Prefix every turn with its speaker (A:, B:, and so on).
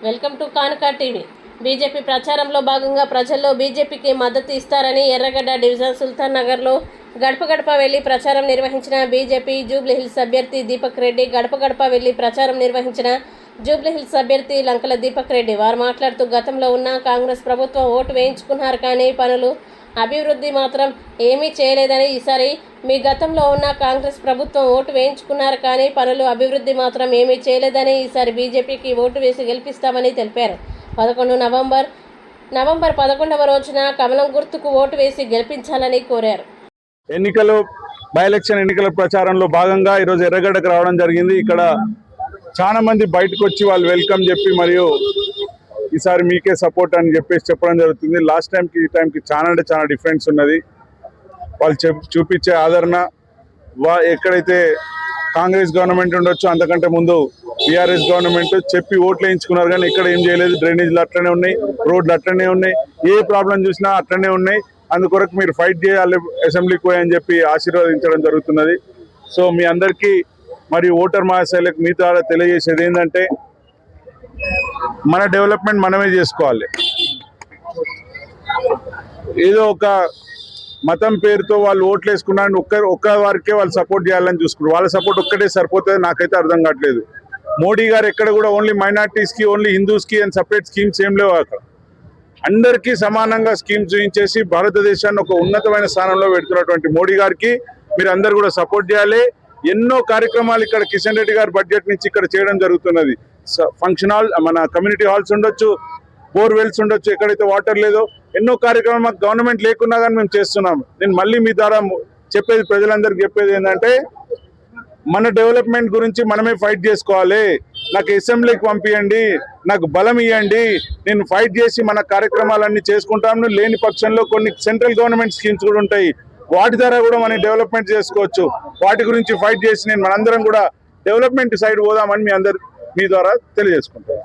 A: Welcome to కానుక TV. BJP ప్రచారంలో భాగంగా ప్రజల్లో బీజేపీకి మద్దతు ఇస్తారని ఎర్రగడ్డ డివిజన్ సుల్తాన్ నగర్లో గడప గడప వెళ్లి ప్రచారం నిర్వహించిన బీజేపీ జూబ్లీహిల్స్ అభ్యర్థి దీపక్ రెడ్డి గడప గడప వెళ్లి ప్రచారం నిర్వహించిన జూబ్లీహిల్స్ అభ్యర్థి లంకల దీపక్ రెడ్డి వారు మాట్లాడుతూ గతంలో ఉన్న కాంగ్రెస్ ప్రభుత్వం ఓటు వేయించుకున్నారు కానీ పనులు అభివృద్ధి మాత్రం ఏమీ చేయలేదని, ఈసారి మీ గతంలో ఉన్న కాంగ్రెస్ ప్రభుత్వం ఓటు వేయించుకున్నారు కానీ పనులు అభివృద్ధి మాత్రం ఏమీ చేయలేదని, ఈసారి బీజేపీకి ఓటు వేసి గెలిపిస్తామని తెలిపారు. 11 నవంబర్ 11వ రోజున కమలం గుర్తుకు ఓటు వేసి గెలిపించాలని కోరారు.
B: బై ఎలక్షన్ ఎన్నికల ప్రచారంలో భాగంగా ఈరోజు ఎర్రగడ్డకు రావడం జరిగింది. ఇక్కడ చాలా మంది బయటకు వచ్చి వాళ్ళు వెల్కమ్ చెప్పి మరియు ఈసారి మీకే సపోర్ట్ అని చెప్పడం జరుగుతుంది. లాస్ట్ టైంకి ఈ టైంకి చాలా డిఫరెన్స్ ఉన్నది. వాళ్ళు చూపించే ఆదరణ ఎక్కడైతే కాంగ్రెస్ గవర్నమెంట్ ఉండొచ్చు అంతకంటే ముందు టీఆర్ఎస్ గవర్నమెంట్ చెప్పి ఓట్లు వేయించుకున్నారు కానీ ఇక్కడ ఏం చేయలేదు. డ్రైనేజీలు అట్లనే ఉన్నాయి, రోడ్లు అట్లనే ఉన్నాయి, ఏ ప్రాబ్లం చూసినా అట్లనే ఉన్నాయి. అందుకొరకు మీరు ఫైట్ చేయాలి అసెంబ్లీకి పోయని చెప్పి ఆశీర్వదించడం జరుగుతున్నది. సో మీ అందరికీ మరియు ఓటర్ మహాశైలకు మీ ద్వారా తెలియజేసేది ఏంటంటే మన డెవలప్మెంట్ మనమే చేసుకోవాలి. ఏదో ఒక మతం పేరుతో వాళ్ళు ఓట్లు వేసుకున్నారని ఒక్క వారికే వాళ్ళు సపోర్ట్ చేయాలని చూసుకున్నారు. వాళ్ళ సపోర్ట్ ఒక్కటే సరిపోతుంది నాకైతే అర్థం కావట్లేదు. మోడీ గారు ఎక్కడ కూడా ఓన్లీ మైనార్టీస్కి ఓన్లీ హిందూస్కి అని సపరేట్ స్కీమ్స్ ఏం లేవు. అక్కడ అందరికీ సమానంగా స్కీమ్స్ చూపించేసి భారతదేశాన్ని ఒక ఉన్నతమైన స్థానంలో పెడుతున్నటువంటి మోడీ గారికి మీరు అందరు కూడా సపోర్ట్ చేయాలి. ఎన్నో కార్యక్రమాలు ఇక్కడ కిషన్ రెడ్డి గారి బడ్జెట్ నుంచి ఇక్కడ చేయడం జరుగుతున్నది. ఫంక్షన్ హాల్, మన కమ్యూనిటీ హాల్స్ ఉండొచ్చు, బోర్వెల్స్ ఉండొచ్చు, ఎక్కడైతే వాటర్ లేదో ఎన్నో కార్యక్రమాలు గవర్నమెంట్ లేకున్నా కానీ మేము చేస్తున్నాం. నేను మళ్ళీ మీ ద్వారా చెప్పేది ప్రజలందరికీ చెప్పేది ఏంటంటే మన డెవలప్మెంట్ గురించి మనమే ఫైట్ చేసుకోవాలి. నాకు అసెంబ్లీకి పంపించండి, నాకు బలం ఇవ్వండి, నేను ఫైట్ చేసి మన కార్యక్రమాలన్నీ చేసుకుంటాను. లేని పక్షంలో కొన్ని సెంట్రల్ గవర్నమెంట్ స్కీమ్స్ కూడా ఉంటాయి, వాటి ద్వారా కూడా మనం డెవలప్మెంట్ చేసుకోవచ్చు. వాటి గురించి ఫైట్ చేసి మనందరం కూడా డెవలప్మెంట్ సైడ్ పోదామని మీ ద్వారా తెలియజేసుకుంటాను.